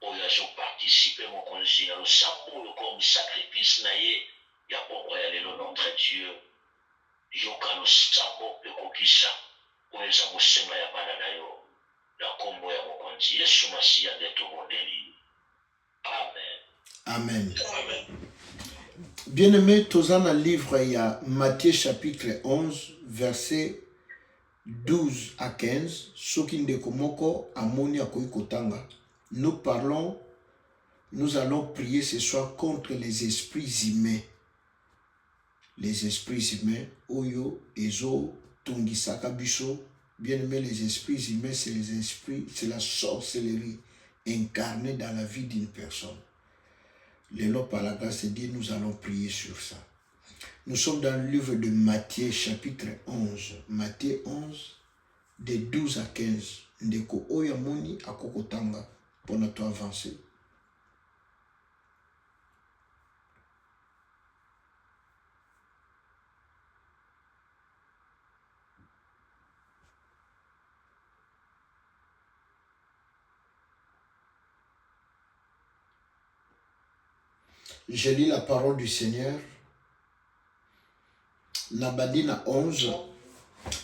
oyo azoparticipe mokonzi na losambo oyo comme sacrifice na ye ya pokwa ya lelo notre Dieu yoka losambo mpe kokisa oyo eza bosenga ya bana na yo na kombo ya mokonzi Yesu Masiya nde tobondeli. Amen. Amen. Amen. Bien-aimé, toza na livre ya Matthieu chapitre 11 verset 12 à 15. Soki ndeko moko amoni akoki kotanga. Nous allons prier ce soir contre les esprits humains. Les esprits humains, oyo, ezo, tungisaka biso. Bien aimé, les esprits humains, c'est les esprits, c'est la sorcellerie incarnée dans la vie d'une personne. Lélo, par la grâce de Dieu, nous allons prier sur ça. Nous sommes dans le livre de Matthieu, chapitre 11. Matthieu 11, de 12 à 15. Ndeko oyamoni akokotanga. Pour notre avancer. Je lis la parole du Seigneur. Nabadina 11.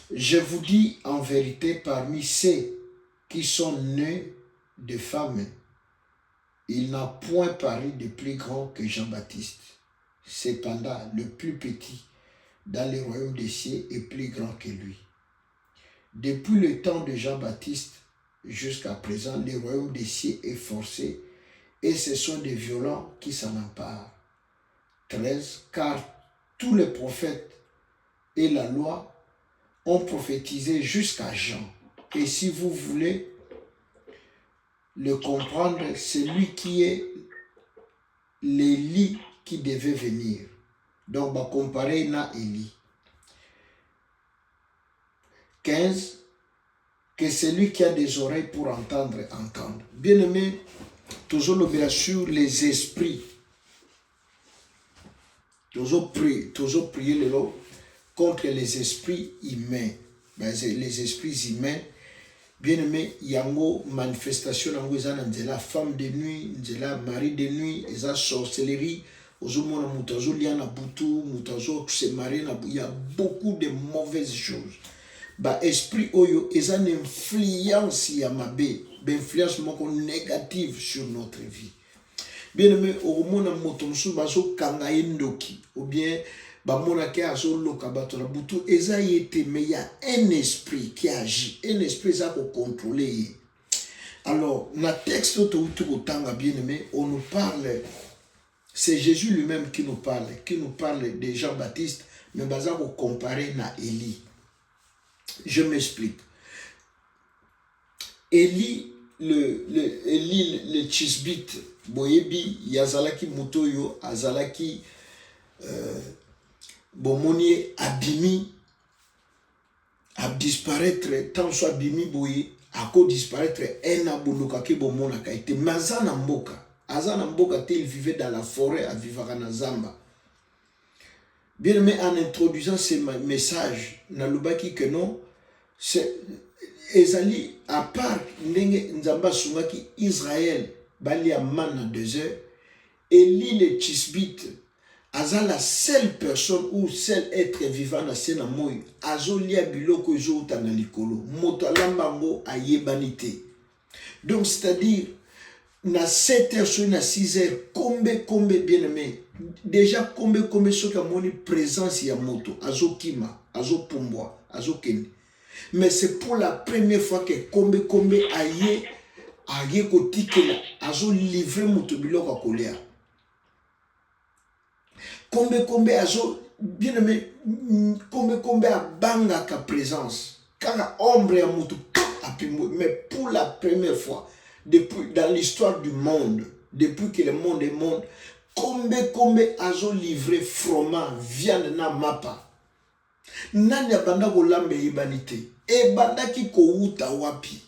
Je vous dis en vérité, parmi ceux qui sont nés de femmes, il n'a point paru de plus grand que Jean-Baptiste. Cependant, le plus petit dans le royaume des cieux est plus grand que lui. Depuis le temps de Jean-Baptiste jusqu'à présent, le royaume des cieux est forcé et ce sont des violents qui s'en emparent. 13. Car tous les prophètes et la loi ont prophétisé jusqu'à Jean. Et si vous voulez le comprendre, c'est lui qui est l'Élie qui devait venir. Donc, va comparer na Élie. 15. Que celui qui a des oreilles pour entendre, entende. Bien aimé, toujours le sur les esprits. Toujours prier le lot contre les esprits humains. Les esprits humains. Bien aimé, yango manifestation yango eza nzela femme de nuit, nzela mari de nuit, eza sorcellerie, ozomona mutu azoliana butu, mutu se marier na il y a beaucoup de mauvaises choses. Ba esprit oyo eza une influence ya mabe, influence moko négative sur notre vie. Bien aimé, omona moto musu baso kanga ndoki ou bien bamona ke azo loka bato na butu eza yete, mais il y a un esprit qui agit, un esprit ça pour contrôler. Alors, na texte tanga bien aimé, on nous parle, c'est Jésus lui-même qui nous parle de Jean-Baptiste, mais baza ko comparer na Élie. Je m'explique. Élie le Tishbite, boyebi yazalaki mutoyo azalaki bomoni abimi a disparaître tant soit abimi boye ako disparaître un abuluka ki bomona ka été mazana mboka te, il vivait dans la forêt à vivre na zamba. Bien aimé, en introduisant ce message nalubaki que non c'est ezali à part ndenge nzamba sungaki Israël bali ya man désert, Élie le Tishbite aza la seule personne ou seul être vivant na sena moi azolia biloko ezouta na likolo moto alambango ayebanite. Donc c'est-à-dire na 7h sur na 6h kombe bien aimé déjà kombe soki amoni présence ya moto azokima azopumbwa azokende, mais c'est pour la première fois que kombe aye kotikela azolivre moto biloko akolia. Kombe azo bien aimé kombe abanga ka présence kaka ombre ya moto apimo, mais pour la première fois depuis dans l'histoire du monde, depuis que le monde est monde, kombe azo livré froment viande na mapa nani abanda kolambe ibanité e banda ki kouta wapi.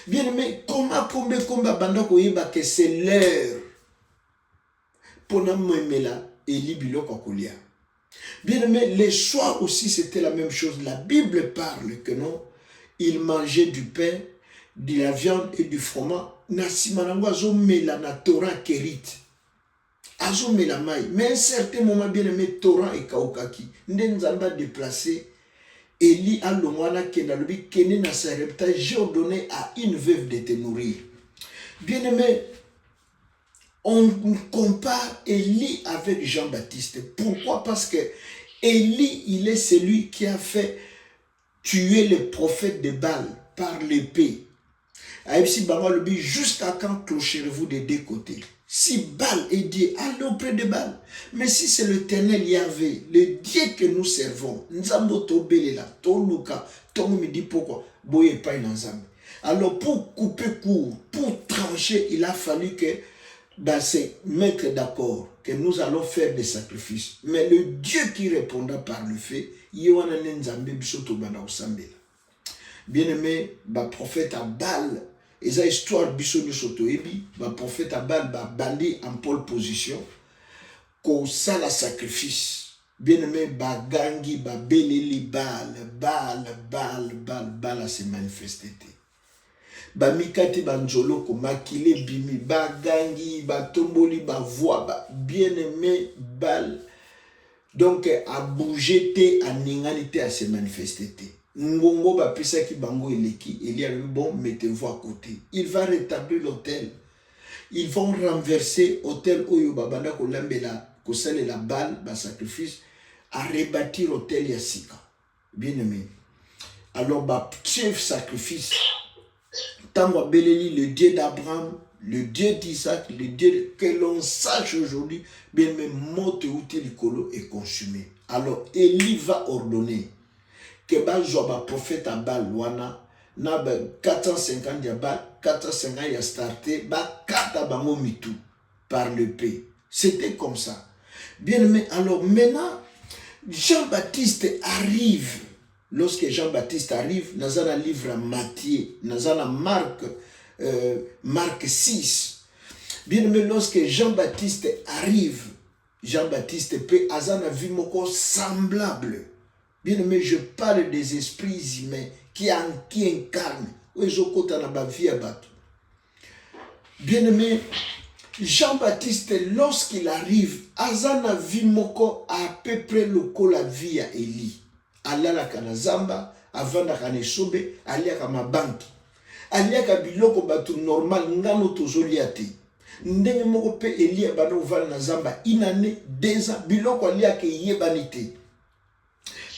Bien aimé, comment kombe abanda koyeba que c'est l'heure pour na mwemela Élie biloko kolia. Bien aimé, les soirs aussi c'était la même chose. La Bible parle que non, il mangeait du pain de la viande et du fromage, na sima nango azomela na Torah Kérit. Azomela mai. Mais à un certain moment, bien aimé, Torah et Kaokaki. Nzamba déplacé. Eli a longwana kenalobi kene na Sarepta. J'ai ordonné à une veuve de te nourrir. Bien aimé, on compare Élie avec Jean-Baptiste. Pourquoi? Parce que Élie, il est celui qui a fait tuer les prophètes de Baal par l'épée. Jusqu'à quand clocherez-vous des deux côtés? Si Baal est Dieu, allez auprès de Baal. Mais si c'est l'Éternel Yahvé, le Dieu que nous servons, alors pour couper court, pour trancher, il a fallu que c'est mettre d'accord que nous allons faire des sacrifices. Mais le Dieu qui répondra par le fait, bien aimé, le prophète à Baal, et ça histoire biso soto ebi, le prophète à Baal bandi en pole position, qu'on ça la sacrifice. Bien aimé, gangi, beleli, Baal se manifesté. Mikati banjolo ko makile bimi gangi tomboli voix bien aimé Baal donc a bougé te a ninganité à se manifester. Ngongo pisa ki bango eleki Elia lui bon mettez-vous à côté. Il va rétablir l'autel. Ils vont renverser l'autel oyo babanda ko lambela ko sale la Baal sacrifice à rebâtir l'autel yasika. Bien aimé. Alors chef sacrifice Tango Beleli, le Dieu d'Abraham, le Dieu d'Isaac, le Dieu que l'on sache aujourd'hui, bien même monte outil l'icolo est consumé. Alors Élie va ordonner que le prophète à Baal wana na 450 ya Baal, 450 ya starté, 4 bango mitou par le paix. C'était comme ça. Bien aimé, alors maintenant Jean-Baptiste arrive. Lorsque Jean-Baptiste arrive, nous avons un livre à Matthieu, nous avons Marc 6. Bien aimé, lorsque Jean-Baptiste arrive, Jean-Baptiste peut avoir une vie semblable. Bien aimé, je parle des esprits humains qui incarnent. Bien aimé, Jean-Baptiste, lorsqu'il arrive, Azana vie moko à peu près le la vie à Élie. Alala kana zamba, avanda kana sobe, alia kama banki. Alia ka biloko batu normal ngano tozoliate. Ndenge moko pe Elia bana uvala na zamba inane deza biloko alia ke yebanite.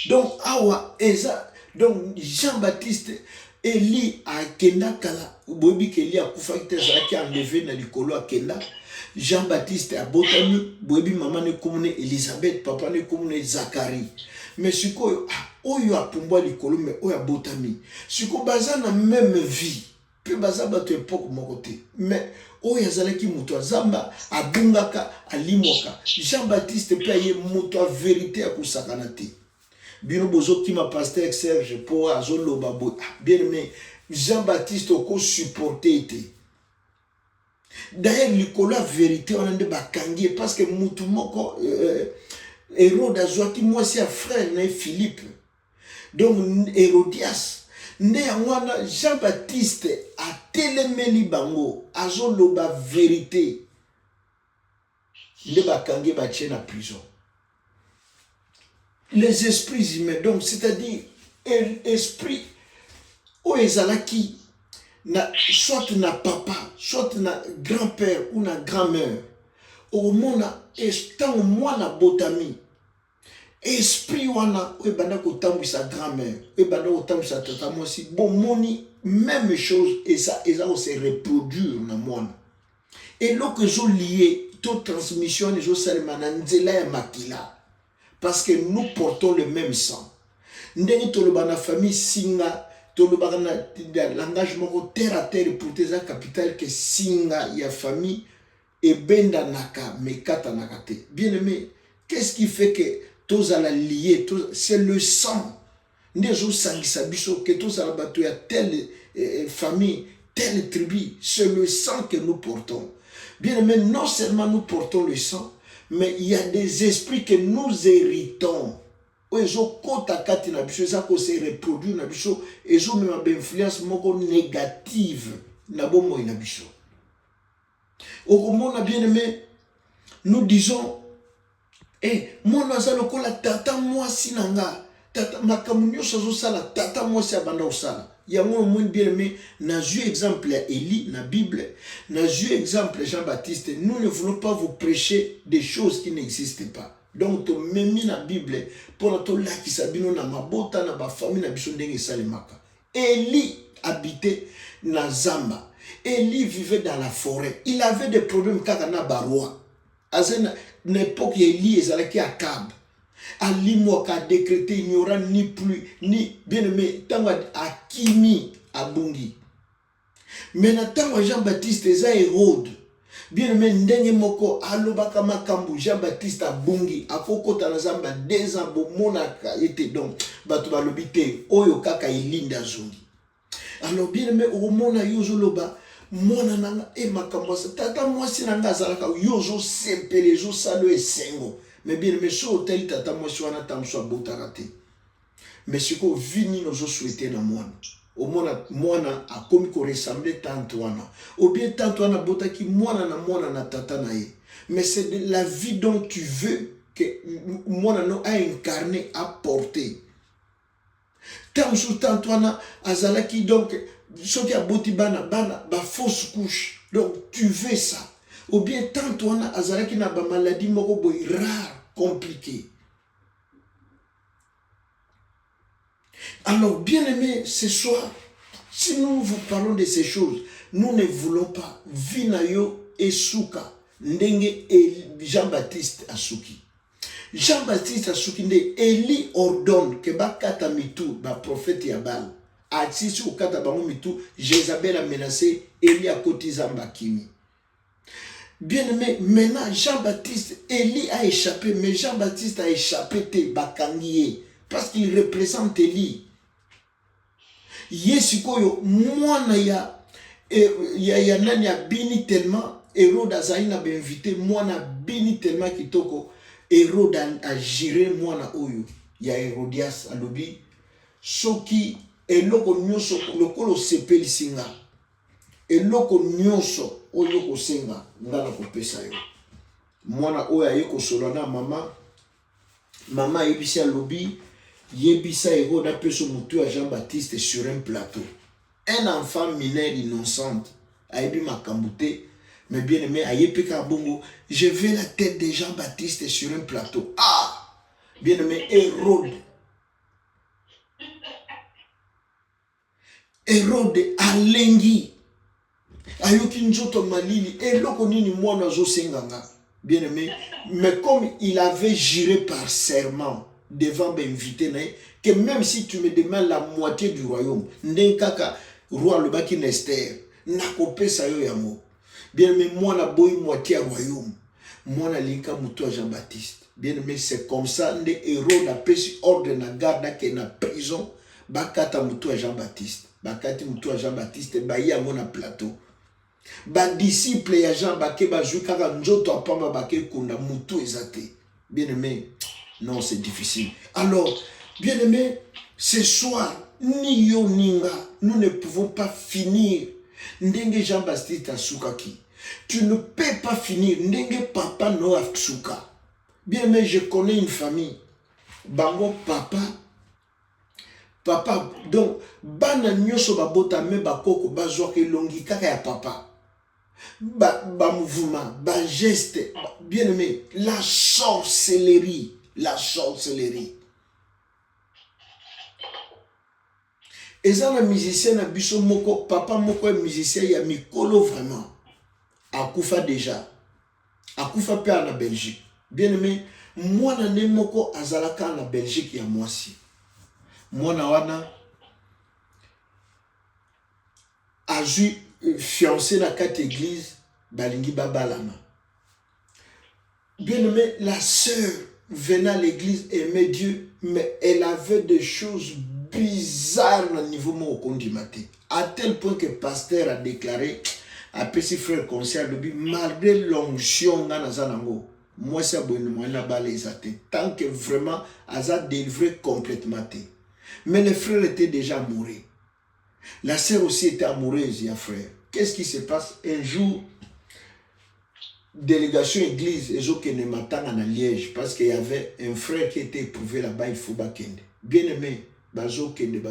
Donc awa eza donc Jean-Baptiste Eli a kenda kala bobi ke Elia kufa kiteza ki enlevé na likolo akenda. Jean-Baptiste a botani bobi mama ne komune Elisabeth papa ne komune Zacharie. Mais si ko oyo apumbwa likolo mais oyo abotami siko baza na même vie pe baza bato époque mokote mais oyo azalaki muto azamba abungaka alimwaka Jean-Baptiste pe ye muto a vérité akusakana te bino bozo kima pasteur Serge po azoloba bo bien aimé Jean-Baptiste oko supporter te d'ailleurs likolo la vérité on ande bakangi parce que mutu moko Hérode azwaki moi c'est un frère né Philippe. Donc Hérodias néanmoins Jean-Baptiste a télémeli bango azoloba vérité. Ne bakange batie na prison. Les esprits humains donc c'est-à-dire esprit o ezalaki na soit na papa, soit na grand-père ou na grand-mère. Au mona estant mwana botami esprit wana e banda ko tambisa grand-mère e banda ko tambisa tata moi si bon moni même chose et ça se reproduire na mwana et lo que zo lié toute transmission les zo salema na nzela ya makila parce que nous portons le même sang ndenge to le bana famille singa to le bana l'engagement terre à terre pour tes capital que singa ya famille et benda naka mekata nakate. Bien aimé, qu'est-ce qui fait que tous à la lier, c'est le sang. Nezo sangisa biso que tous à la bateau à telle famille, telle tribu, c'est le sang que nous portons. Bien aimé, non seulement nous portons le sang, mais il y a des esprits que nous héritons. ezo kota kati na biso eza ko se reproduire na biso ezo mema ba influence moko négative na bomoi na biso. Okomona bien aimé, nous disons mon aza lokola tata mwasi nanga, tata makambo nyonso azosala tata mwasi abanda osala. Yango moins bien aimé, na ju exemple ya Élie na Bible, na ju exemple Jean-Baptiste. Nous ne voulons pas vous prêcher des choses qui n'existent pas. Donc to memi na Bible pour to lakisa bino na mabota na ba famille na biso ndenge salemaka. Élie habitait na Zamba. Élie vivait dans la forêt. Il avait des problèmes kaka na baroi. Azena n'époque Élie ezalaki Akab. Ali Moka a décrété il n'y aura ni pluie ni bien aimé tango akimi abungi. Maintenant tango Jean-Baptiste eza Hérode. Bien aimé ndenge moko alobaka makambu Jean-Baptiste abungi akokota na Zamba 2 ans bomonaka ete donc bato balobi te oyo kaka ilinda zongi. Alors bien aimé omona yozo loba mona nanga makambo tata mwasi nanga azalaka yozo sepele zo salo esengo. Mais bien aimé so hotel tata mwasi wana tamso botaka te. Mais siko vini nozo souhaiter na mwana. Omona mwana akomi ko ressembler tante wana. Ou bien tante wana botaki mwana na tata na ye. Mais c'est de la vie dont tu veux que mwana no a incarné, a porté. Tamso tante wana azalaki donc soki aboti bana ba fausse couche. Donc tu veux ça. Ou bien tante wana azalaki na ba maladie moko boy rare, compliqué. Alors, bien aimé, ce soir, si nous vous parlons de ces choses, nous ne voulons pas Vinayo et Souka, Ndenge et Jean-Baptiste Asuki. Jean-Baptiste Asuki, Élie ordonne que Bakata Mitou, ba prophète Yabal, a dit au Katabamu Mitou, Jézabel a menacé Élie à côté Zambakimi. Bien aimé, maintenant Jean-Baptiste, Élie a échappé, mais Jean-Baptiste a échappé te Bakangié. Parce qu'il représente Élie. Yesikoyo, mwana ya nani ya bini tellement, Hérode Azaïna be invité, mwana bini tellement kitoko, Hérode a géré mwana oyo, ya Hérodias alobi, soki, eloko nyonso, lokolo sepeli singa, eloko nyonso, oyo ko senga, ngana ko pesa yo. Mwana oyo aye ko solana mama yebisi alobi, Yebisa Hérode a pu se monter à Jean-Baptiste sur un plateau. Un enfant mineur innocent a eu ma cambouté, mais bien aimé, a yepi kabongo, je veux la tête de Jean-Baptiste sur un plateau. Ah! Bien aimé, Hérode alengi. Ayoki njoto malili, eloko nini mwana zo senganga. Bien aimé, mais comme il avait juré par serment, devant m'inviter, que même si tu me demandes la moitié du royaume, n'enkaka roi le baki Nester, nakope sa yo yamo. Bien aimé, moi na boy moitié royaume, moi na linka muto Jean-Baptiste. Bien aimé, c'est comme ça, les héros na pesi ordre na garde ke na prison, bakata muto Jean-Baptiste, bakati muto Jean-Baptiste, baya na plateau. Ba disciple ya Jean Baké ba kaka njoto apamba baké kunda muto ezate. Bien aimé, non, c'est difficile. Alors, bien aimé, ce soir, ni yo ninga, nous ne pouvons pas finir. Ndenge Jean-Baptiste Asukaki. Tu ne peux pas finir. Ndenge papa no Asuka. Bien aimé, je connais une famille. Bango papa, donc, bana nyoso babota me bakoko bazwa ke longi kaka ya papa. Ba mouvement, ba geste, bien aimé, la sorcellerie. Et ça, le musicien na biso moko, papa moko est musicien, il y a mikolo vraiment. Akufa déjà. Akufa pe en Belgique. Bien aimé, moi na ne moko azalaka en Belgique ya mwasi. Moi na wana a ju fiancé na 4 églises balingi babalama. Bien aimé, la sœur venait à l'église, aimait Dieu, mais elle avait des choses bizarres au niveau de à tel point que le pasteur a déclaré à petit frère conseil, malgré l'onction dans Zanango, Moi, c'est bon, moi, n'a pas les athées. Tant que vraiment, Aza délivré complètement. Mais le frère était déjà amoureux. La sœur aussi était amoureuse, il y a frère. Qu'est-ce qui se passe? Un jour, délégation église, ils ont qu'une matin à Liège, parce qu'il y avait un frère qui était éprouvé là-bas, il faut bakende. Bien aimé, bazo kende.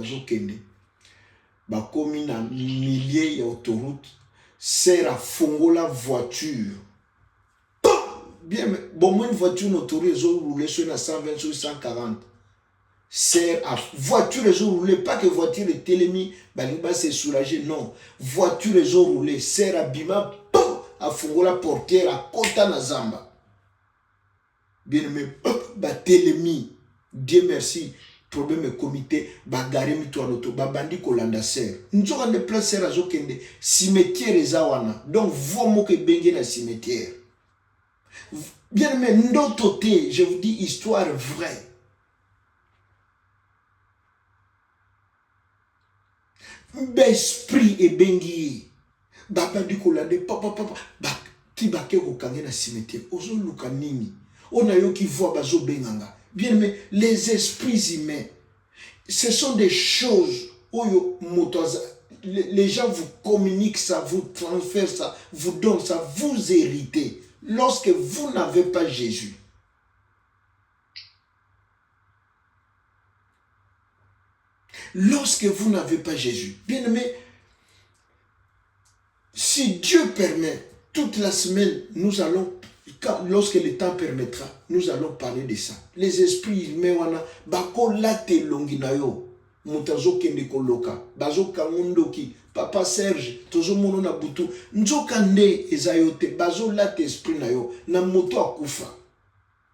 Bakomi na milliers d'autoroutes, sert à fongola voiture. Bien, bon, moi, une voiture autorisée, ils ont roulé sur la 120, sur 140. C'est à voiture, ils ont roulé. Pas que voiture est télémi, Baliba s'est soulagé, non. Voiture, ils ont roulé. C'est à Bima, à Fongola portière, à Kota Nazamba. Bien aimé, bah télémi. Dieu merci. Problème comité, bah garé mi toi l'auto, bah bandi kolanda serre. Nous avons des places serre à Zokende, cimetière et zawana. Donc, vraiment que bengue na cimetière. Bien aimé, notre thé, je vous dis histoire vraie. Esprit et bengi. Baba di kolande, papa, ti bake kokange na cimetière. Ozo luka nini. On a yo qui voit bazo benganga. Bien aimé, les esprits humains, ce sont des choses où les gens vous communiquent ça, vous transfèrent ça, vous donnent ça, vous héritez. Lorsque vous n'avez pas Jésus. Lorsque vous n'avez pas Jésus. Bien aimé, si Dieu permet, toute la semaine, nous allons, lorsque le temps permettra, nous allons parler de ça. Les esprits, mais on a, bako late longinayo, mutazo kende koloka, bazo kamundoki, papa Serge, tozo mono na butu, nzoka nde ezayote, bazo late esprit nayo, na moto akufa,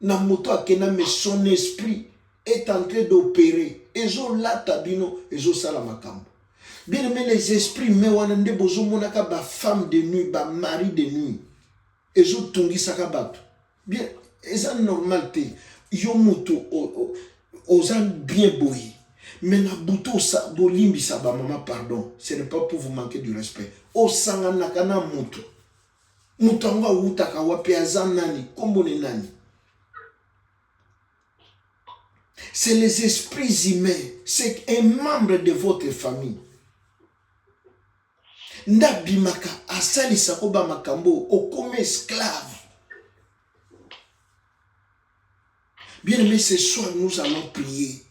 na moto akena, mais son esprit est en train d'opérer, ezo lata bino, ezo salamakambo. Bien aimé, les esprits, mais on a des besoins, monaka ba femme de nuit, ba mari de nuit. Et zo tungi sakabato. Bien, et ça normal te. Yo moto, osan bien boyi. Mais na buto sa, bolimbi sa ba maman, pardon. Ce n'est pas pour vous manquer du respect. O sanga nakana moto. Moto anga utaka wapi azan nani, kombone nani. C'est les esprits humains. C'est un membre de votre famille. Ndabimaka asali sakoba makambo okome esclave. Bien aimé, ce soir nous allons prier.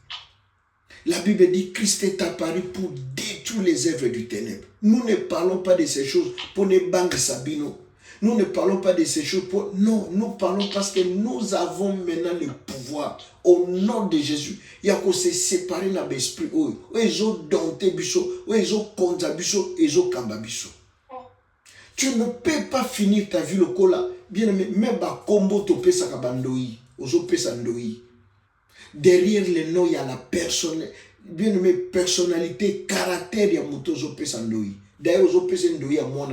La Bible dit Christ est apparu pour détruire les œuvres du ténèbre. Nous ne parlons pas de ces choses pour ne banque sabino. Nous ne parlons pas de ces choses pour... Non, nous parlons parce que nous avons maintenant le pouvoir. Au nom de Jésus, il y a qu'on se séparer dans l'esprit. Ils ont dompté biso, ils ont konza biso, ils ont kamba biso. Tu ne peux pas finir ta vie le cola. Bien aimé, même ba combo to pesa kabandoi, ozo pesa ndoi. Derrière le nom, il y a la personne, bien aimé, personnalité, caractère, il y a moto ozo pesa ndoi. D'ailleurs, ozo pesa ndoi à moi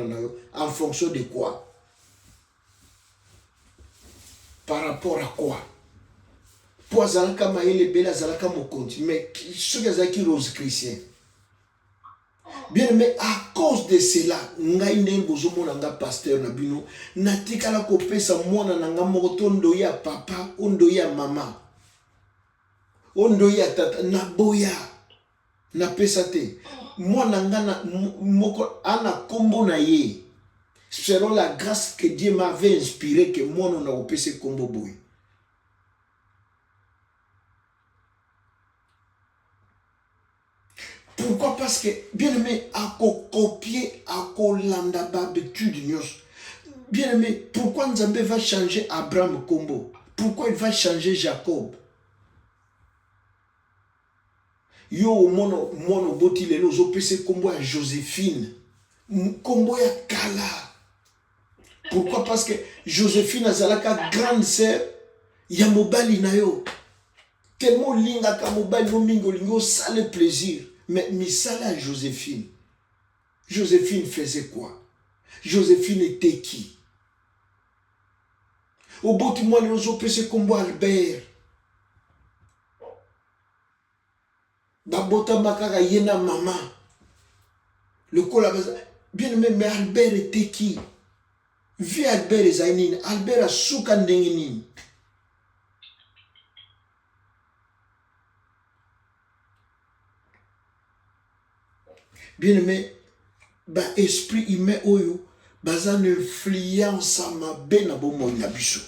en fonction de quoi? Par rapport à quoi? Pour Zalaka Maïle Bela Zalaka Mokonti, mais ceux qui sont rose chrétiens. Bien, mais à cause de cela, ngai nengozo monanga pasteur nabino, natikala kopesa mwana nanga moto ndoya papa, ondoya mama. Ondoya tata naboya. Na pesa te. Mwana ngana moko ana kombo na ye. Selon la grâce que Dieu m'avait inspiré que moi on a opéré combo boy. Pourquoi? Parce que bien aimé à copier à kolanda d'habitude. Bien aimé, pourquoi Nzambe va changer Abraham combo? Pourquoi il va changer Jacob? Yo mono boti lelo zo pese combo à Joséphine. Combo ya Kala. Pourquoi? Parce que Joséphine azalaka grande sœur ya mobali na yo. Tellement linga ka mobali no mingo lingo sale plaisir. Mais misala Joséphine. Joséphine faisait quoi? Joséphine était qui? Au bout du mois, nous avons pèsé comme Albert. Babota Makara Yena Maman. Le col bien aimé, mais Albert était qui? vie Albert ezali nini? Albert asuka ndenge nini? Bien aimé, ba esprit humain oyo baza na influence mabe na bomoi na biso.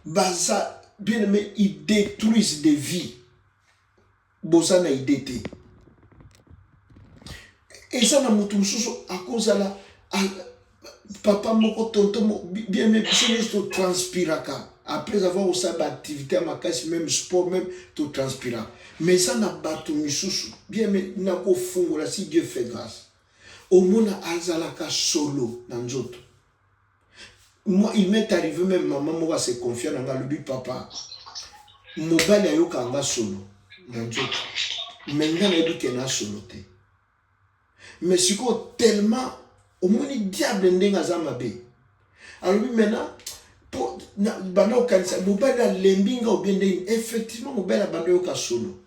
Baza bien aimé, ils détruisent des vies. Boza na idée te. Et ça na mutu mususu akozala papa moko tonton bien aimé biso transpiraka. Après avoir aussi activité à ma casse, même sport, même tout transpirant. Mais ça n'a pas tout misusu. Bien, mais n'a pas fond là si Dieu fait grâce. Au monde azalaka solo dans d'autres. Moi, il m'est arrivé même maman moi se confier dans le but papa. Mobile ayo kanga solo dans d'autres. Maintenant il dit qu'il a solo te. Mais c'est quoi tellement au monde diable ndenga zamabe. Alors maintenant banda okanisa mobali alembinga obende effectivement mobali abanda yoka solo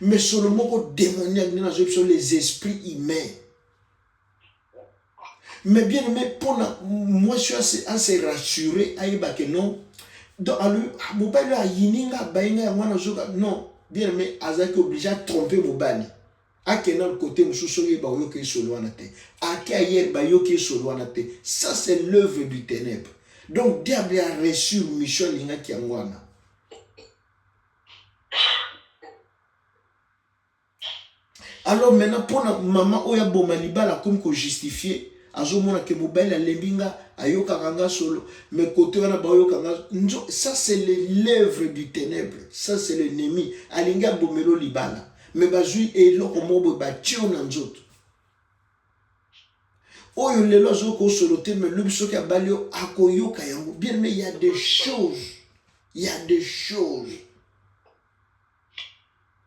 mais solo moko démoniaque na zo les esprits humains mais bien aimé pour moi je suis assez rassuré ayeba que non donc mobali ayininga bainga ya mwana zoka non bien aimé azaki obligé à tromper mobali akena le côté mususu yeba yoka solo wana te ake ayer ba yoka solo wana te. Ça c'est l'œuvre du ténèbre. Donc, diable a reçu une mission linga kiangwana. Alors maintenant, pour la maman oya bomaliba la comme ko justifier, azomona ke mobile a lembinga ayoka kanga solo, mais côté wana ba yoka kanga, ça c'est l'œuvre du ténèbre, ça c'est l'ennemi. Alinga bomelo libala, mais bazui eloko mobo ba tio na nzoto. Oyo lelo azoko solote mais le biso ka balio akoyoka yango. Bien mais il y a des choses.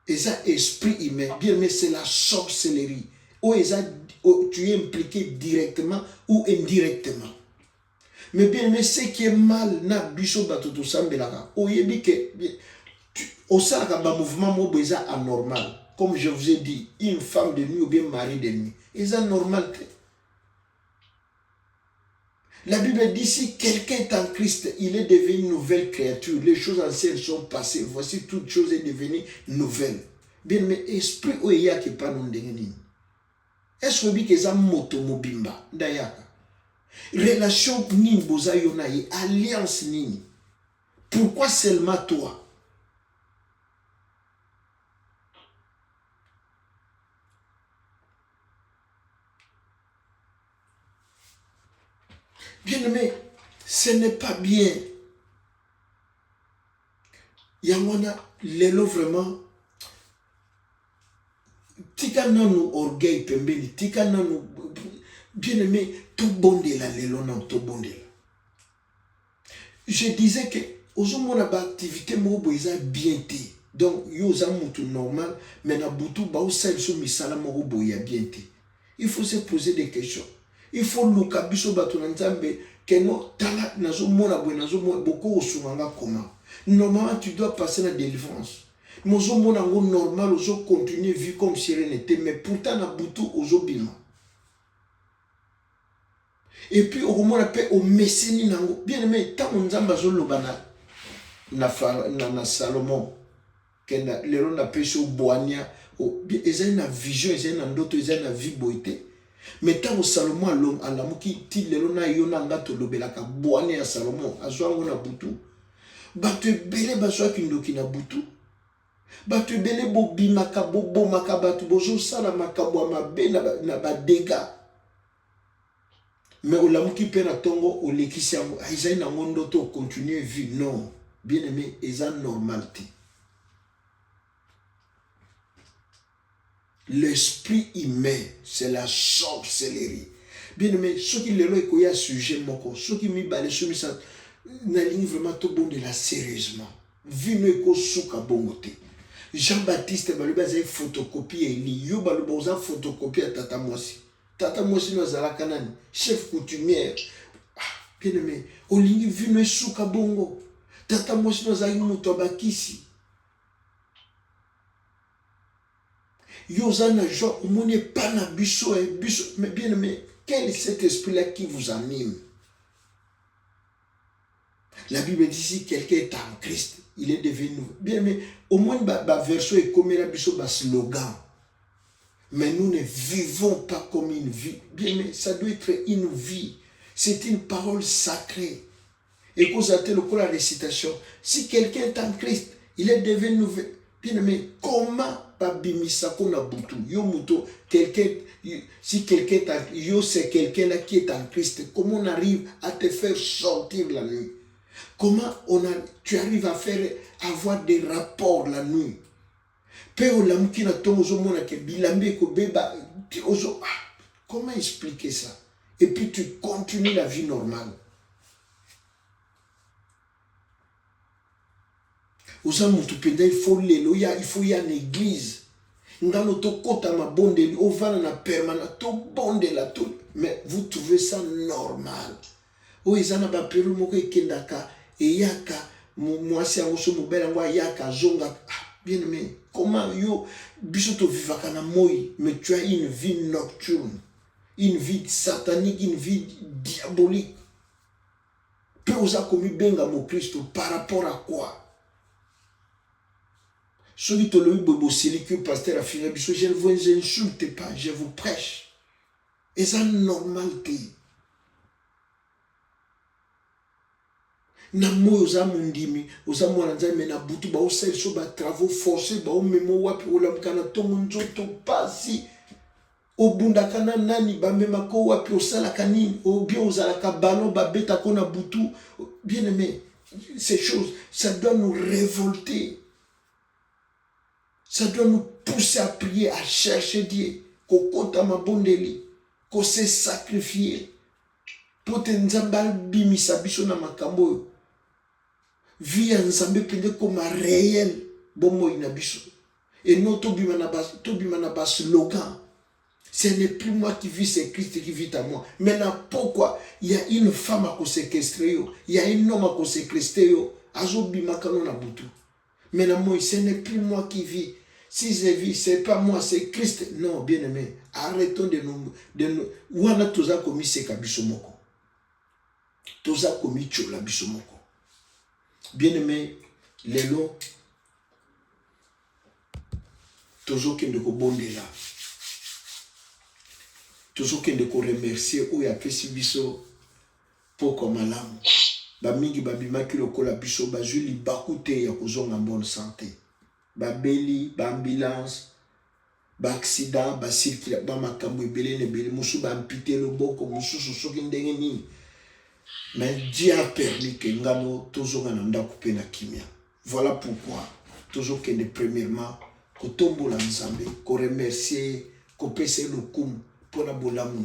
Et ça esprit humain. Bien mais c'est la sorcellerie. Ou tu es impliqué directement ou indirectement. Mais bien mais ce qui est mal na biso batutu sambelaka. Oyebi ke au salaka ba mouvement mo beza anormal. Comme je vous ai dit, une femme de nuit ou bien mari de nuit. C'est anormal. La Bible dit si quelqu'un est en Christ, il est devenu une nouvelle créature. Les choses anciennes sont passées. Voici toute chose est devenue nouvelle. Bien, mais esprit oya qui pas non dengeni. Est-ce que ça moto mobimba d'ayaka? Relation ni boza yonaye, alliance ni. Pourquoi seulement toi? Bien aimé, ce n'est pas bien. Yamwana, lelo vraiment. Tika nanu orgueil pembeni, tika nanu. Bien aimé, tout bondé la lelo nan tout bondé la. Je disais que, aux hommes, on a pas activité, mais ils ont bien été. Donc, ils ont tout normal, mais na boutou, ba ou sa ils misala mo boya bien été. Il faut se poser des questions. Il faut luka biso bato na nzambe keno tala nazo mona boy nazo beaucoup osunganga comment. Normalement tu dois passer la délivrance. Mozo mona ngo normal ozo continuer vie comme si rien n'était mais pourtant na butu ozo bima. Et puis au moment pe au meseni nango bien aimé tant nzamba zo lobana na Salomon kena lero na peso boania ezali na vision ezali na ndoto ezali na vie boité. Mais tant que Salomon a l'amoki til lelo na yona ngato lobelaka boane ya Salomon azwango na butu bato ebele bazwaki ndoki na butu bato ebele bobimaka bobomaka bato bozosala makambo ya mabe na badega mais olamuki mpe na ntongo olekisi yango ezali nango ndoto ocontinue vie non bien aimé eza normal te. L'esprit humain, c'est la sorcellerie. Bien aimé, ceux qui le voient, il y a un sujet, ceux qui me balent, ceux qui me ligne vraiment tout bon de la sérieusement. Vine ko souka bongote. Jean-Baptiste Baluba a photocopie et li yo baluba photocopie à Tata Mwasi. Tata Mwasi no zala kanani, chef coutumière. Bien aimé, o ligne vine souka bongo. Tata Mwasi no zala muto bakisi. Yozana joie, on n'est pas na biso, mais bien aimé, quel est cet esprit-là qui vous anime? La Bible dit si quelqu'un est en Christ, il est devenu nouveau. Bien, mais au moins, verso est comme la slogan. Mais nous ne vivons pas comme une vie. Bien, mais ça doit être une vie. C'est une parole sacrée. Et vous avez le coup la récitation. Si quelqu'un est en Christ, il est devenu nouveau. Bien, mais comment babimisa kona butu yo muto quelqu'un si quelqu'un est en, yo c'est quelqu'un là qui est en Christ, comment on arrive à te faire sortir la nuit? Comment tu arrives à faire avoir des rapports la nuit? Comment expliquer ça? Et puis tu continues la vie normale. Il faut y aller à l'église. Mais vous trouvez ça normal? Bien aimé, comment yo bisoto vivaka na moi, mais tu as une vie nocturne, une vie satanique, une vie diabolique. Peu osa komi benga mo Christ par rapport à quoi? Celui qui le bobo que pasteur a fini, je ne vous insulte pas, je vous prêche. Et ça normalité. Na moyo za mundimi oza mwana nzambe na butu ba osel so ba travaux forcés ba o memo wapi olamkana tongo nzoto pasi obunda kana nani ba mema ko wapi osala kanini o bien ozala ka ballon ba beta ko na butu. Bien aimé, ces choses ça doit nous révolter, ça doit nous pousser à prier, à chercher Dieu, ko kota mabondeli, ko se sacrifier pour te nzambal bimisa biso na makambo. Vie en Nzambe pende comme réel bomo inabiso. Et non tobima na bas slogan. Ce n'est plus moi qui vis, c'est Christ qui vit à moi. Maintenant pourquoi il y a une femme à séquestrer, il y a un homme à séquestrer, azobima kano na butu. Maintenant moi ce n'est plus moi qui vis. Si je vis, c'est pas moi, c'est Christ. Non, bien aimé, arrêtons de nous wana toza komi seka biso moko. Toza komi chola biso moko. Bien-aimé, les lots, toujours qu'il ne faut bondir là. Toujours qu'il ne faut remercier ou ya fait si biso pour comme alam. Ba mingi ba bimaki lokola biso ba juli bakute ya kozonga bonne santé. Ba beli, ba ambulance, ba accident, ba circuit, ba makambo ebele ne bele musu ba ampité le boko musu soki ndenge nini. Mais Dieu a permis que nous toujours kimia. Voilà pourquoi toujours que premièrement que tombo la nzambe, qu'on remercie, qu'on pèse le kum pour la bolamu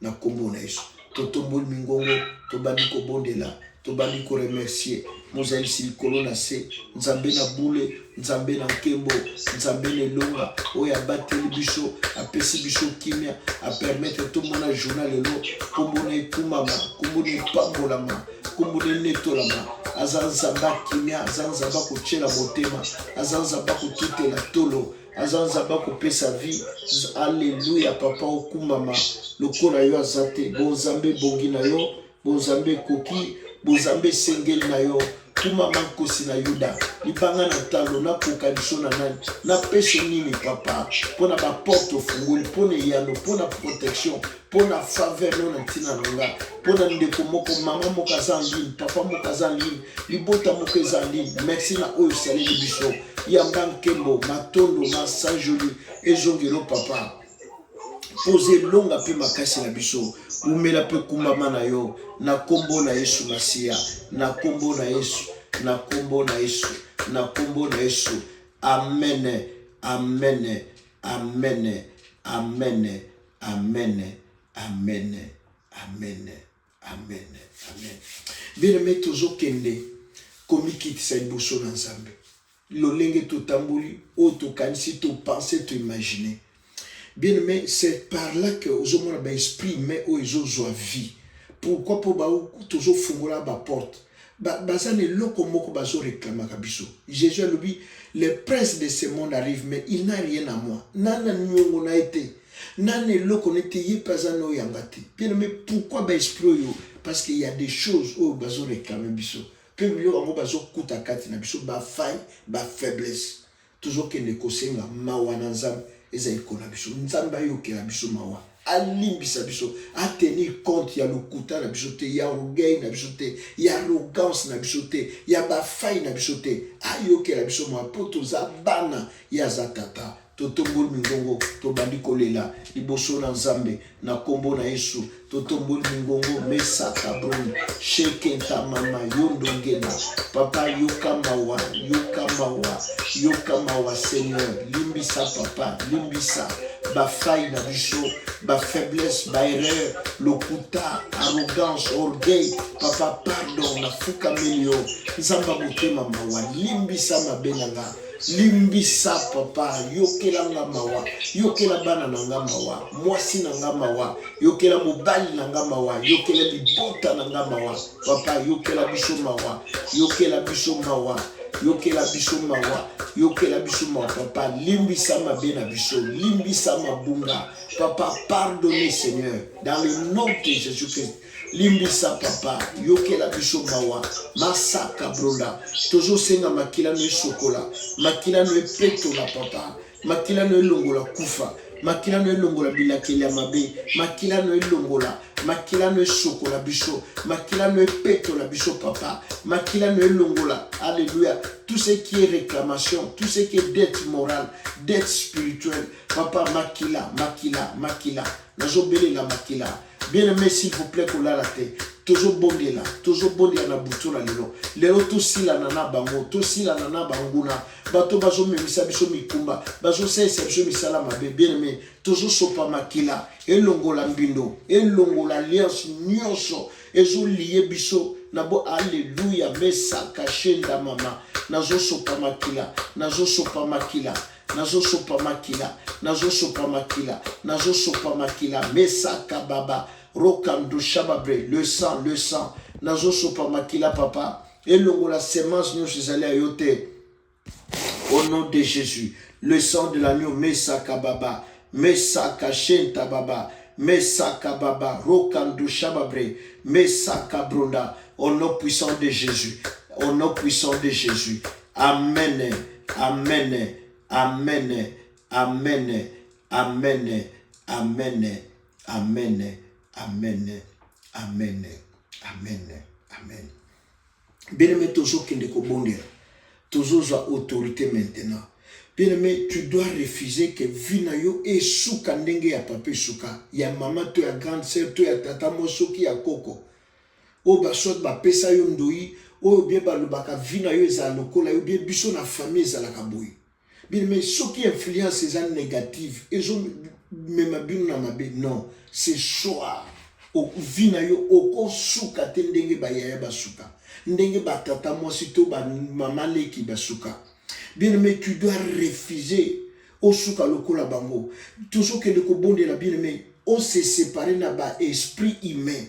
na kombo na Yesu. To tombo mingongo, to bandi ko bondela, to bandi ko remercier. Mozaï sil kolona se, nzambe na boule, nzambe na kembo, nzambe ne longa, oya bateli biso, a pesi biso kimia, a permettre tout mon journal le lot, kombo na kumama, kombo na pambolama, kombo na netolama, azanzamba kimia, azanzamba ko tchela motema, azanzamba ko tutela tolo, azanzamba ko pesa vie. Alléluia papa okumama, lokola yo azate, bonzambe bongi na yo, bonzambe koki, bonzambe sengel na yo. Kuma mankosi na yuda libanga na talo na kokaniso na nani na pese nini papa pona ba porte funguli pona yano pona protection pona faveur no na tina longa pona ndeko moko mama moko azangi papa moko azangi libota moko azangi. Merci na oyo saleli biso yamba nkembo matondo na sanjoli ezongelo papa poser longa pe makasi na biso umela pe kumbama na yo na kombo na Yesu Masia na kombo na Yesu na kombo na Yesu na kombo na Yesu. Amen amen amen amen amen amen amen amen amen. Bien aimé toujours kende komiki tsa iboso na Nzambe lolenge to tambuli o to kanisi to penser to imaginer. Bien aimé, c'est par là que aux hommes ont esprit mais aux autres vie. Pourquoi pour toujours fungola ba porte ça ne loko moko bazo réclama kabiso. Jésus lui, le prince de ce monde arrive mais il n'a rien à moi. Nana nyongo na été. Nane loko nete ye pazano yangate. Bien mais pourquoi ba esprit yo? Parce qu'il y a des choses où bazo réclamer biso. Pe yo ango bazo kuta kati na biso ba faille, ba faiblesse. Toujours que ne kosenga mawa na nzambe eza ikona biso. Nzamba yo ke la biso mawa. Alimbisa biso a tenir compte ya lokuta na biso te, ya orgueil na biso te, ya arrogance na biso te, ya ba faille na biso te. Ayo ke la biso mawa po toza bana ya zatata. Totomboli mingongo tobandi kolela liboso na nzambe na kombo na Yesu. Totomboli mingongo mesaka broni shekenta mama yondongena papa yokamawa yokamawa Seigneur, limbisa papa, limbisa ba faille na biso, ba faiblesse, ba erreur, lokuta, arrogance, orgueil. Papa pardon na fuka melio nzamba motema mawa limbisa mabenanga. Limbisa papa, yokela nga mawa, yokela bana nanga mawa, mwasi nanga mawa, yokela mobali nanga mawa, yokela libota nanga mawa, papa yokela biso mawa, yokela biso mawa, yokela biso mawa, yokela biso mawa, papa limbisa mabena biso, limbisa mabunga, papa pardonnez Seigneur, dans le nom de Jésus-Christ. Limbisa papa, yokela biso mawa, masaka bronda, tozo senga makila no chocolat, makila no peto la papa, makila no longola kufa, makila no longola bilakeli ya mabe, makila no longola, makila no chocolat biso, makila no peto la biso papa, makila no longola, alléluia, tout ce qui est réclamation, tout ce qui est dette morale, dette spirituelle, papa makila, nazo bele la makila. Bien-aimé, s'il vous plaît, qu'on l'a la tête. Toujours bon de là, toujours bon de la bouton là, lelo tout si la nana bango, tout si la nana banguna, bato bazo me misabiso mikumba, bazo se biso misala mabe, bien-aimé, toujours sopa makila, elongo la mbindo, elongo la alliance nyonso, ezo lié biso, nabo alléluia, mesa kashenda mama, nazo sopa makila, nazo sopa makila. Nazo sopa makila, nazo sopa makila, nazo sopa makila, mesa kababa, rokando shababre, le sang, nazo sopa makila papa, et longo la semence nous chez allés à yote, au nom de Jésus, le sang de l'agneau, mesa kababa, mesa kashenta baba, mesa kababa, rokando shababre, mesa kabronda, au nom puissant de Jésus, au nom puissant de Jésus, amen, amen. Amen, amen, amen, amen, amen, amen, amen, amen, amen. Bien-aimé, toujours qu'il ne kobonde, toujours à autorité maintenant. Bien-aimé, tu dois refuser que vinayo et souka ndenge ya papa souka. Ya maman, tu ya grande sœur, tu ya tata mosoki ya koko. O ba sot ba pesa yo ndoi, o bien ba lobaka vinayo eza lokola yo bien biso na famille eza la kaboui. Bien, mais ce qui influence ces âmes négatives, et je non, c'est choix. Au vinayo, au ko suka te ndenge ba yaya basuka. Ndenge ba tata moi sito ba maman leki basuka. Bien, mais tu dois refuser au suka lokola bango. Toujours que le kobonde la bien, mais on s'est séparé na ba esprit humain.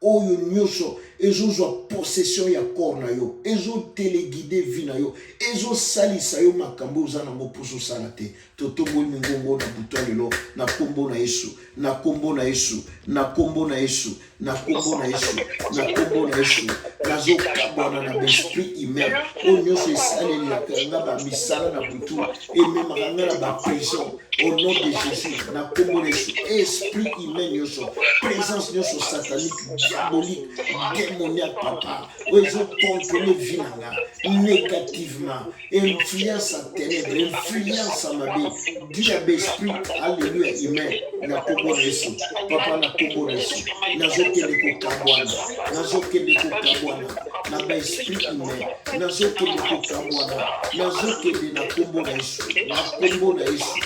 Oyo nyoso ezo zwa possession ya corps na yo, ezo téléguider vie na yo, ezo salisa yo makambo za na ngo puso sala te. Totombo mingongo na butwalelo na kombo na Yesu, na kombo na Yesu, na kombo na Yesu, na kombo na Yesu, na kombo na Yesu. Nazo kabwana na l'esprit humain. O nyoso esale la kanga ba misala na butu et même rangala ba prison au nom de Jésus. Na kombo na Yesu, esprit humain nyoso, présence nyoso satanique, diabolique, démoniaque papa, ils ont contrôlé vinanga négativement, influence à ténèbres, influence à ma vie, diable esprit, alléluia, humain, na kombo na Yesu, papa na kombo na Yesu, nazoke de kokabwana, nazoke de kokabwana, na ba esprit humain, nazoke de kokabwana, nazoke de na kombo na Yesu, na kombo na Yesu,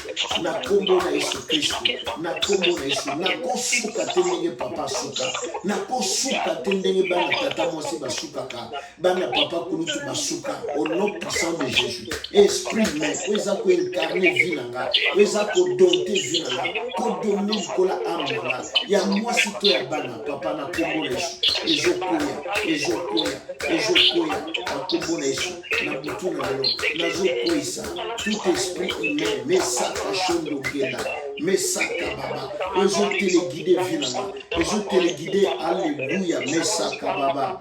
na kombo na Yesu Kristo, na kombo na Yesu, na kosuka tendenge papa suka, na kosuka tendenge bana tata mosi basukaka, bana papa kulutu basuka, au nom puissant de Jésus. Esprit humain, oza ko incarner vinanga, oza ko dompter vinanga, ko donner kola amanga, ya mwasi to ya bana papa na kombo na Yesu, ezokoya, na kombo na Yesu, na butu na lelo, nazokoisa, tout esprit humain, mais ça shondo genda mesaka baba ezo téléguider vinanga ezo téléguider alléluia mesaka baba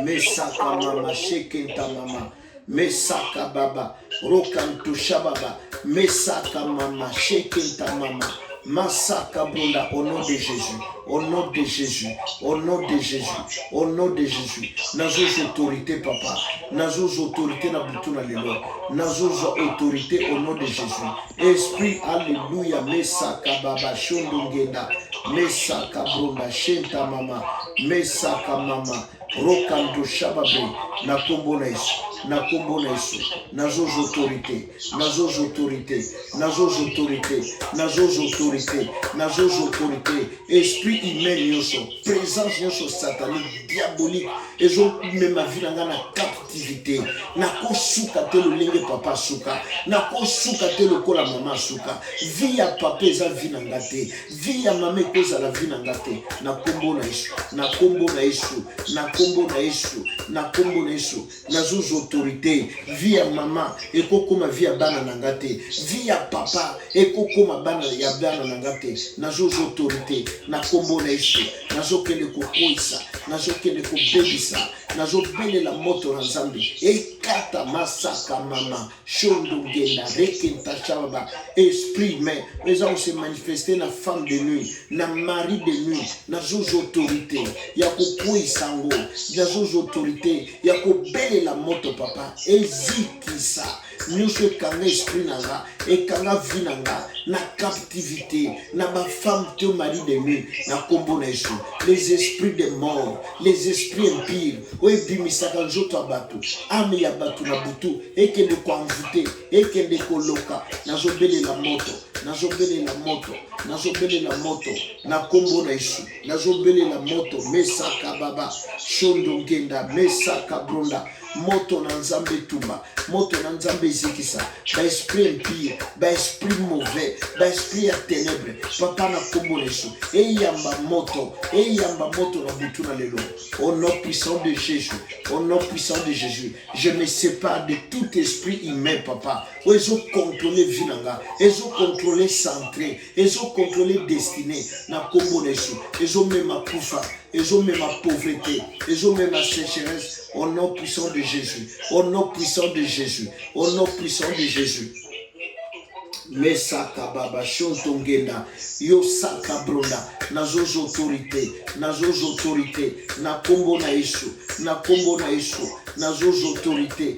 mesaka mama shekenta mama mesaka baba rokanto shababa mesaka mama shekenta mama Massaka Brunda, au nom de Jésus, au nom de Jésus, au nom de Jésus, au nom de Jésus. Nazo autorité, papa, nazo autorité na butuna lelo, nazo autorité au nom de Jésus. Esprit, alléluia, mesaka baba, shondongenda, mesaka Brunda, shenta mama, mesaka mama, rokando shababe, na kombo na Yesu, na kombo na Yesu, nazo autorité, nazo autorité, nazo autorité, nazo autorité. Nazo autorité, esprit humain nyoso, présence nyoso satanique, diabolique, et je mets ma vie dans la captivité. Nako suka te le lenge papa suka, nako suka te le kola maman suka, via papa eza vinangate, via mame koza la vinangate, na kombo na Yesu, na kombo na Yesu, na kombo na Yesu, na kombo na Yesu, nazo autorité, via maman, eko koma via bana nangate, via papa, eko koma bana ya bana nangate, nazo autorité, na kombo na Yesu, nazo kende kokoisa, nazo kende kobebisa, nazo bele la moto na Nzambe, ekata masaka mama, shondo genda, rekenta chababa, esprit mais, les gens se manifester na femme de nuit, na mari de nuit, nazo autorité, ya kokoisa ngo, nazo autorité, ya kobele la moto papa, ezikisa, nyonso ekanga esprit nanga, ekanga vie nanga, na captivité, na ma femme te mari de nuit, na kombo na Yesu, les esprits de mort, les esprits impurs, oebimisaka nzoto abatu, ame ya batu na butu, ekende koanvute, ekende koloka, nazobele la moto, nazobele la moto, nazobele la moto, na kombo na Yesu, nazobele la moto, mesaka baba, shondo ngenda, mesaka bronda, moto na Nzambe tumba, moto na Nzambe zikisa, ba esprit impie, ba esprit mauvais, ba esprit ya ténèbres, papa na kombo na Yesu, eyamba moto na butu na lelo, au nom puissant de Jésus, au nom puissant de Jésus, je me sépare de tout esprit humain, papa, où ils ont contrôlé vinanga, ils ont contrôlé centré, ils ont contrôlé destiné, na kombo na Yesu, ils ont même ma poufa, ils ont même ma pauvreté, ils ont même ma sécheresse, au nom puissant de Jésus, au nom puissant de Jésus, au nom puissant de Jésus. Mesaka baba shontongena yo saka bronda nazo autorité na kombo na Yesu, na kombo na Yesu, nazo autorité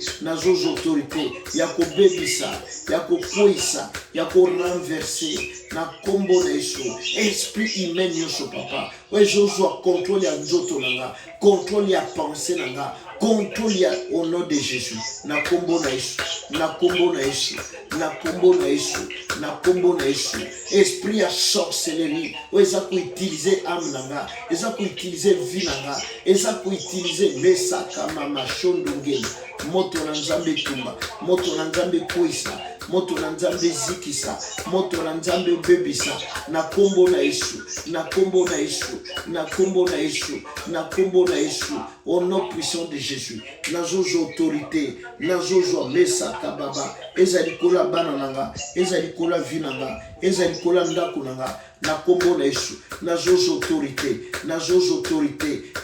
ya kobebisa, ya kokoisa, ya ko renverser na kombo na Yesu, esprit humain nyonso papa, we jozo contrôle ya nzoto nanga, contrôle ya pensée nanga, contrôle ya au nom de Jésus, na kombo na Yesu, na kombo na Yesu, na kombo na Yesu, na kombo na Yesu, esprit ya sorcellerie, eza ko utiliser âme nanga, eza ko utiliser vie nanga, eza ko utiliser mesaka mama shondongeli, moto na Nzambe tumba, moto na Nzambe koisa, moto na Nzambe zikisa, moto na Nzambe bebisa, na kombo na Yesu, na kombo na Yesu, na kombo na Yesu, na kombo na Yesu, au nom puissant de Jésus, nazo autorité, nazo mesaka baba, ezali kola bana nanga, ezali kola vinanga, ezali kola ndako nanga, na kombo na Yesu, nazo autorité,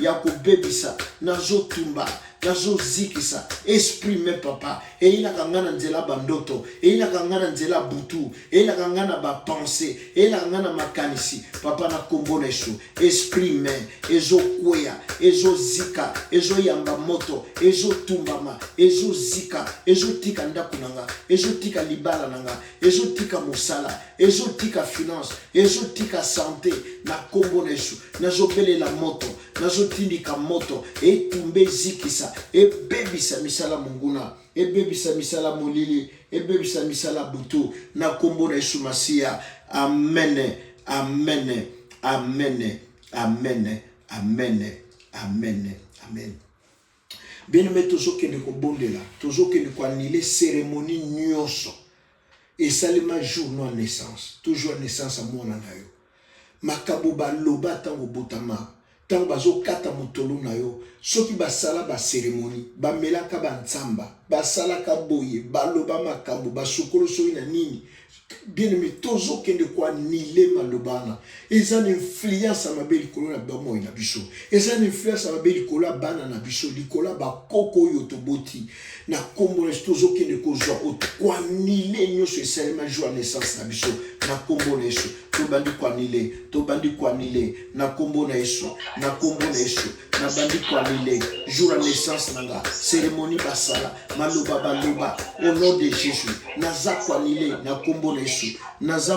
ya kobebisa, nazo tumba, nazo zikisa, esprit me papa, e ina kangana nzela bandoto, e ina kangana nzela butu, e ina kangana ba pensée, e ina kangana makanisi, papa na kombo na Yesu, esprit me, ezo kwea, ezo zika, ezo yamba moto, ezo tumbama, ezo zika, ezo tika ndaku nanga, ezo tika libala nanga, ezo tika musala, ezo tika finance, ezo tika santé, na kombo na Yesu, nazo bele la moto, nazo tindika moto, e tumbe zikisa, e bebisa misala munguna, e bebisa misala molili, e bebisa misala butu, na kombo na Yesu Masia. Amen, amen, amen, amen, amen, amen, amen. Bien aimé, toujours que nous kobondela, toujours que nous annulé cérémonie nyonso, et salima jour non naissance, toujours naissance à mon anayo. Makabo ba loba tango botama. Tango bazo kata motolo na yo, soki basala ba cérémonie, ba melaka ba nzamba, basalaka boye baloba makambo basokolo soki na nini bien aimé tozokende koanile malobana eza na influence ya mabe likolo na bamoi na biso eza na influence ya mabe likolo ya bana na biso likolo ya bakoko oyo toboti na kombo na biso tozokende kozwa koanile nyonso esalema jour ya naissance na biso na kombo na yesu tobandi koanile na kombo na yesu na kombo na yesu na bandi koanile jour ya naissance nanga cérémonie basala maloba baloba au nom de Jésus naza koanile na kombo na yesu naza